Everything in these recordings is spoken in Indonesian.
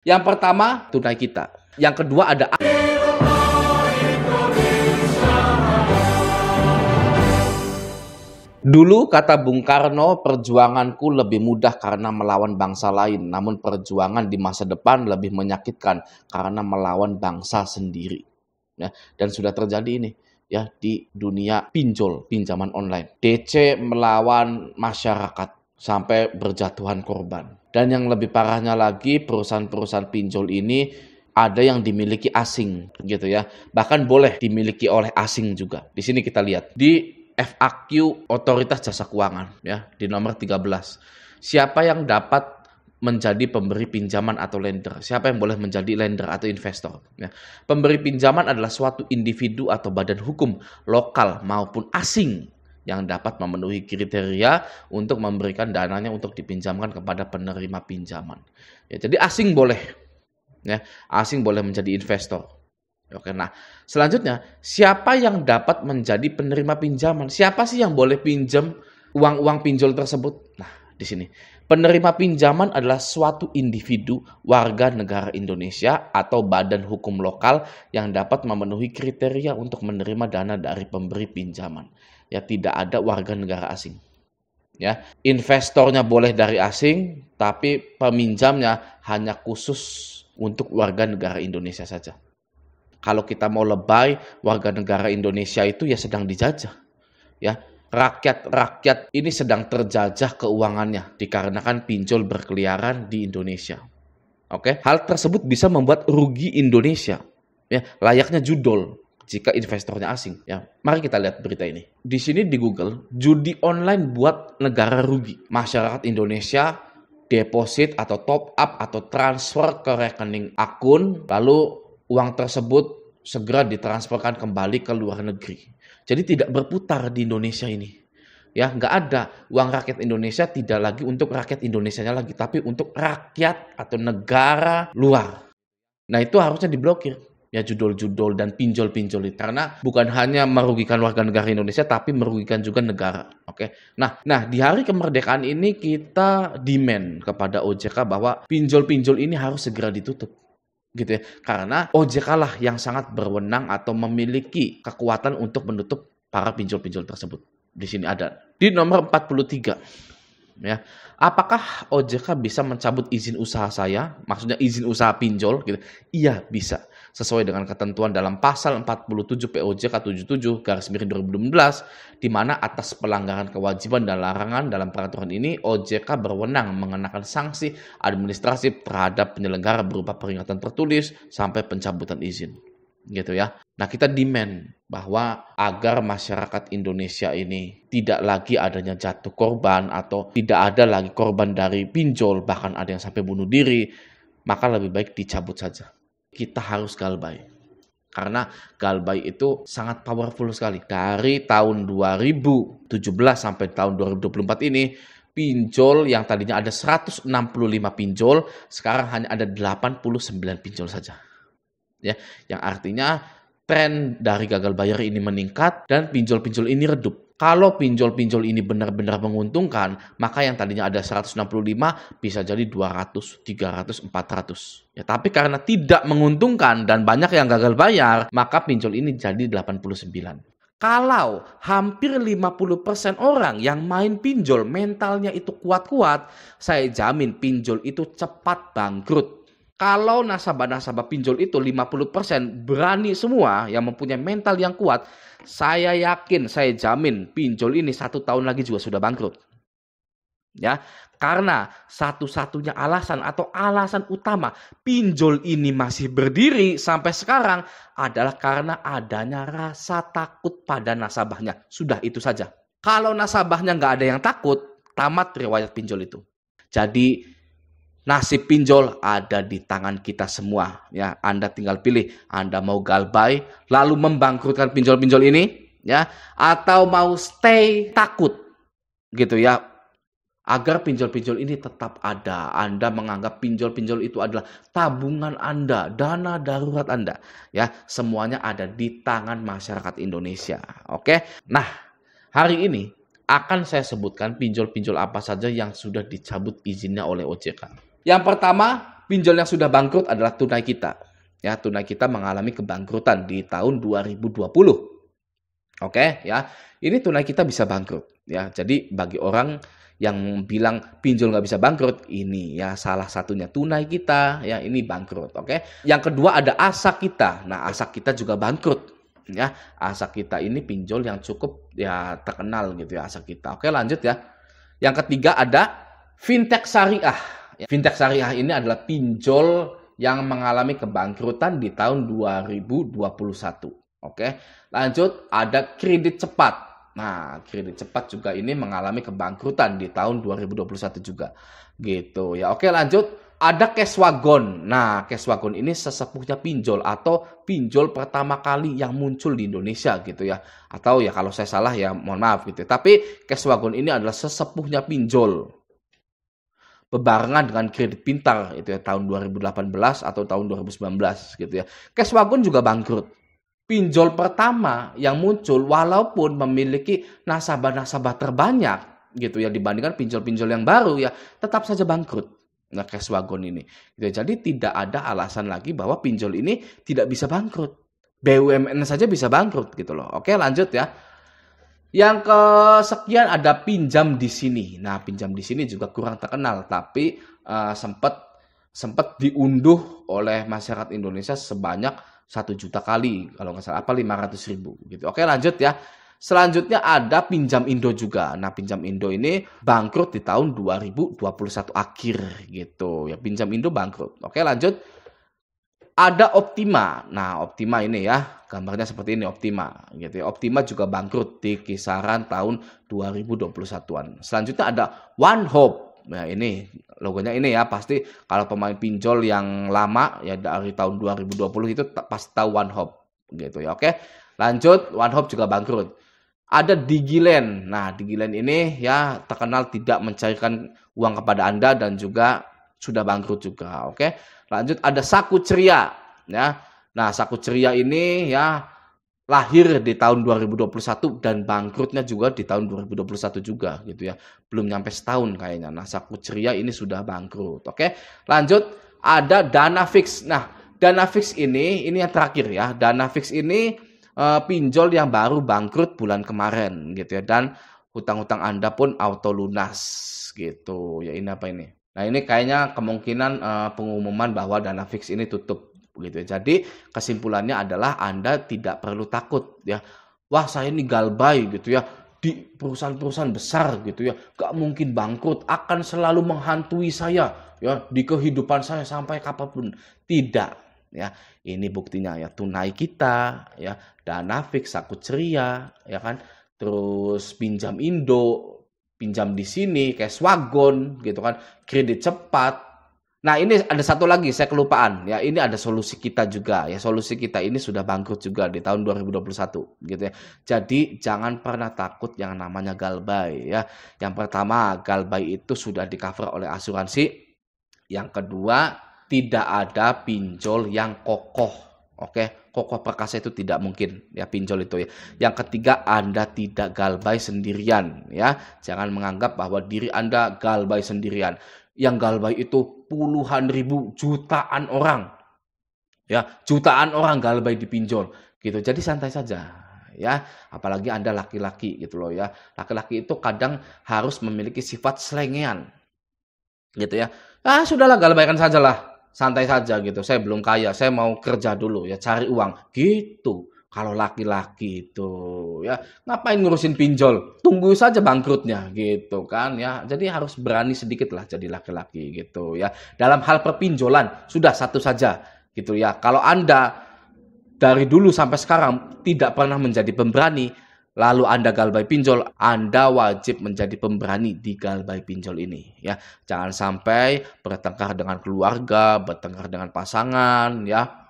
Yang pertama, tunai kita. Yang kedua ada dulu kata Bung Karno, perjuanganku lebih mudah karena melawan bangsa lain, namun perjuangan di masa depan lebih menyakitkan karena melawan bangsa sendiri. Ya, dan sudah terjadi ini ya di dunia pinjol, pinjaman online. DC melawan masyarakat sampai berjatuhan korban. Dan yang lebih parahnya lagi, perusahaan-perusahaan pinjol ini ada yang dimiliki asing gitu ya. Bahkan boleh dimiliki oleh asing juga. Di sini kita lihat di FAQ Otoritas Jasa Keuangan ya, di nomor 13. Siapa yang dapat menjadi pemberi pinjaman atau lender? Siapa yang boleh menjadi lender atau investor? Ya. Pemberi pinjaman adalah suatu individu atau badan hukum lokal maupun asing yang dapat memenuhi kriteria untuk memberikan dananya untuk dipinjamkan kepada penerima pinjaman. Ya, jadi asing boleh, ya, asing boleh menjadi investor. Oke, nah selanjutnya siapa yang dapat menjadi penerima pinjaman? Siapa sih yang boleh pinjam uang-uang pinjol tersebut? Nah, di sini penerima pinjaman adalah suatu individu warga negara Indonesia atau badan hukum lokal yang dapat memenuhi kriteria untuk menerima dana dari pemberi pinjaman. Ya, tidak ada warga negara asing. Ya, investornya boleh dari asing, tapi peminjamnya hanya khusus untuk warga negara Indonesia saja. Kalau kita mau lebay, warga negara Indonesia itu ya sedang dijajah. Ya, rakyat ini sedang terjajah keuangannya dikarenakan pinjol berkeliaran di Indonesia. Oke, hal tersebut bisa membuat rugi Indonesia. Ya, layaknya judul jika investornya asing. Ya, mari kita lihat berita ini. Di sini di Google, judi online buat negara rugi. Masyarakat Indonesia deposit atau top up atau transfer ke rekening akun, lalu uang tersebut segera ditransferkan kembali ke luar negeri. Jadi tidak berputar di Indonesia ini. Ya, nggak ada uang rakyat Indonesia, tidak lagi untuk rakyat Indonesianya lagi, tapi untuk rakyat atau negara luar. Nah, itu harusnya diblokir. Ya, judul-judul dan pinjol-pinjol itu. Karena bukan hanya merugikan warga negara Indonesia, tapi merugikan juga negara. Oke. Nah, di hari kemerdekaan ini kita demand kepada OJK bahwa pinjol-pinjol ini harus segera ditutup. Gitu ya. Karena OJK lah yang sangat berwenang atau memiliki kekuatan untuk menutup para pinjol-pinjol tersebut. Di sini ada. Di nomor 43. Ya. Apakah OJK bisa mencabut izin usaha saya? Maksudnya izin usaha pinjol gitu. Iya, bisa. Sesuai dengan ketentuan dalam pasal 47 POJK 77/2012 di mana atas pelanggaran kewajiban dan larangan dalam peraturan ini OJK berwenang mengenakan sanksi administratif terhadap penyelenggara berupa peringatan tertulis sampai pencabutan izin. Gitu ya. Nah, kita demand bahwa agar masyarakat Indonesia ini tidak lagi adanya jatuh korban atau tidak ada lagi korban dari pinjol, bahkan ada yang sampai bunuh diri, maka lebih baik dicabut saja. Kita harus galbay. Karena galbay itu sangat powerful sekali. Dari tahun 2017 sampai tahun 2024 ini, pinjol yang tadinya ada 165 pinjol, sekarang hanya ada 89 pinjol saja. Ya, yang artinya tren dari gagal bayar ini meningkat dan pinjol-pinjol ini redup. Kalau pinjol-pinjol ini benar-benar menguntungkan, maka yang tadinya ada 165 bisa jadi 200, 300, 400. Ya, tapi karena tidak menguntungkan dan banyak yang gagal bayar, maka pinjol ini jadi 89. Kalau hampir 50% orang yang main pinjol mentalnya itu kuat-kuat, saya jamin pinjol itu cepat bangkrut. Kalau nasabah-nasabah pinjol itu 50% berani semua yang mempunyai mental yang kuat, saya yakin, saya jamin pinjol ini 1 tahun lagi juga sudah bangkrut. Ya, karena satu-satunya alasan atau alasan utama pinjol ini masih berdiri sampai sekarang adalah karena adanya rasa takut pada nasabahnya. Sudah itu saja. Kalau nasabahnya nggak ada yang takut, tamat riwayat pinjol itu. Jadi nasib pinjol ada di tangan kita semua. Ya, Anda tinggal pilih. Anda mau galbay lalu membangkrutkan pinjol-pinjol ini, ya, atau mau stay takut, gitu ya, agar pinjol-pinjol ini tetap ada. Anda menganggap pinjol-pinjol itu adalah tabungan Anda, dana darurat Anda. Ya, semuanya ada di tangan masyarakat Indonesia. Oke. Nah, hari ini akan saya sebutkan pinjol-pinjol apa saja yang sudah dicabut izinnya oleh OJK. Yang pertama, pinjol yang sudah bangkrut adalah tunai kita. Ya, tunai kita mengalami kebangkrutan di tahun 2020. Oke, ya. Ini tunai kita bisa bangkrut, ya. Jadi bagi orang yang bilang pinjol nggak bisa bangkrut, ini ya salah satunya tunai kita, ya ini bangkrut, oke. Yang kedua ada asa kita. Nah, asa kita juga bangkrut, ya. Asa kita ini pinjol yang cukup ya terkenal gitu ya asa kita. Oke, lanjut ya. Yang ketiga ada fintech syariah. Fintech syariah ini adalah pinjol yang mengalami kebangkrutan di tahun 2021. Oke, lanjut ada kredit cepat. Nah, kredit cepat juga ini mengalami kebangkrutan di tahun 2021 juga. Gitu ya. Oke, lanjut. Ada cash wagon. Nah, cash wagon ini sesepuhnya pinjol atau pinjol pertama kali yang muncul di Indonesia gitu ya. Atau ya kalau saya salah ya mohon maaf gitu. Tapi cash wagon ini adalah sesepuhnya pinjol. Bebarengan dengan kredit pintar itu ya tahun 2018 atau tahun 2019 gitu ya. Cash wagon juga bangkrut. Pinjol pertama yang muncul walaupun memiliki nasabah-nasabah terbanyak gitu ya dibandingkan pinjol-pinjol yang baru ya tetap saja bangkrut. Nah, cash wagon ini. Gitu. Jadi tidak ada alasan lagi bahwa pinjol ini tidak bisa bangkrut. BUMN saja bisa bangkrut gitu loh. Oke, lanjut ya. Yang kesekian ada pinjam di sini. Nah, pinjam di sini juga kurang terkenal tapi sempat diunduh oleh masyarakat Indonesia sebanyak 1 juta kali, kalau nggak salah, 500.000 gitu. Oke, lanjut ya. Selanjutnya ada pinjam Indo juga. Nah, pinjam Indo ini bangkrut di tahun 2021 akhir gitu. Ya, pinjam Indo bangkrut. Oke, lanjut. Ada Optima. Nah, Optima ini ya, gambarnya seperti ini Optima gitu ya. Optima juga bangkrut di kisaran tahun 2021-an. Selanjutnya ada One Hope. Nah, ini logonya ini ya, pasti kalau pemain pinjol yang lama ya dari tahun 2020 itu pasti tahu One Hope gitu ya. Oke. Lanjut, One Hope juga bangkrut. Ada Digiland. Nah, Digiland ini ya terkenal tidak mencairkan uang kepada Anda dan juga sudah bangkrut juga. Oke. Lanjut ada Saku Ceria ya. Nah, Saku Ceria ini ya lahir di tahun 2021 dan bangkrutnya juga di tahun 2021 juga gitu ya. Belum nyampe setahun kayaknya. Nah, Saku Ceria ini sudah bangkrut. Oke. Lanjut ada Danafix. Nah, Danafix ini yang terakhir ya. Danafix ini pinjol yang baru bangkrut bulan kemarin gitu ya. Dan hutang-hutang Anda pun auto lunas gitu. Ya, ini apa ini? Nah, ini kayaknya kemungkinan pengumuman bahwa Danafix ini tutup gitu ya. Jadi kesimpulannya adalah Anda tidak perlu takut ya. Wah, saya ini galbay gitu ya. Di perusahaan-perusahaan besar gitu ya. Gak mungkin bangkrut, akan selalu menghantui saya ya di kehidupan saya sampai kapanpun. Tidak ya. Ini buktinya ya, tunai kita ya, Danafix, Saku Ceria ya kan. Terus pinjam Indo, pinjam di sini, cash wagon gitu kan, kredit cepat. Nah, ini ada satu lagi saya kelupaan ya, ini ada solusi kita juga ya. Solusi kita ini sudah bangkrut juga di tahun 2021 gitu ya. Jadi jangan pernah takut yang namanya galbay ya. Yang pertama, galbay itu sudah di-cover oleh asuransi. Yang kedua, tidak ada pinjol yang kokoh. Oke, kokoh perkasa itu tidak mungkin ya pinjol itu ya. Yang ketiga, Anda tidak galbay sendirian ya. Jangan menganggap bahwa diri Anda galbay sendirian. Yang galbay itu puluhan ribu, jutaan orang. Ya, jutaan orang galbay di pinjol gitu. Jadi santai saja ya. Apalagi Anda laki-laki gitu loh ya. Laki-laki itu kadang harus memiliki sifat selengean. Gitu ya. Ah, sudahlah, galbaykan sajalah. Santai saja gitu. Saya belum kaya, saya mau kerja dulu ya, cari uang. Gitu. Kalau laki-laki itu ya, ngapain ngurusin pinjol? Tunggu saja bangkrutnya gitu kan ya. Jadi harus berani sedikit lah jadi laki-laki gitu ya. Dalam hal perpinjolan sudah satu saja gitu ya. Kalau Anda dari dulu sampai sekarang tidak pernah menjadi pemberani, lalu Anda galbay pinjol, Anda wajib menjadi pemberani di galbay pinjol ini ya. Jangan sampai bertengkar dengan keluarga, bertengkar dengan pasangan ya.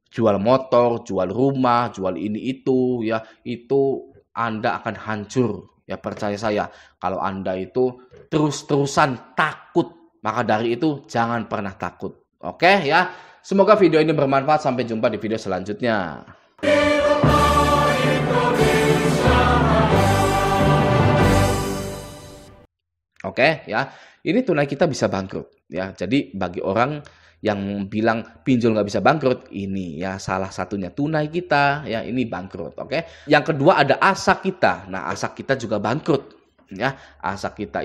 Jual motor, jual rumah, jual ini itu ya, itu Anda akan hancur ya, percaya saya. Kalau Anda itu terus-terusan takut, maka dari itu jangan pernah takut. Oke ya. Semoga video ini bermanfaat. Sampai jumpa di video selanjutnya. Oke ya. Ini tunai kita bisa bangkrut ya. Jadi bagi orang Yang bilang pinjol nggak bisa bangkrut, ini ya salah satunya tunai kita, ya ini bangkrut, oke. Yang kedua ada asa kita. Nah, asa kita juga bangkrut, ya. Asa kita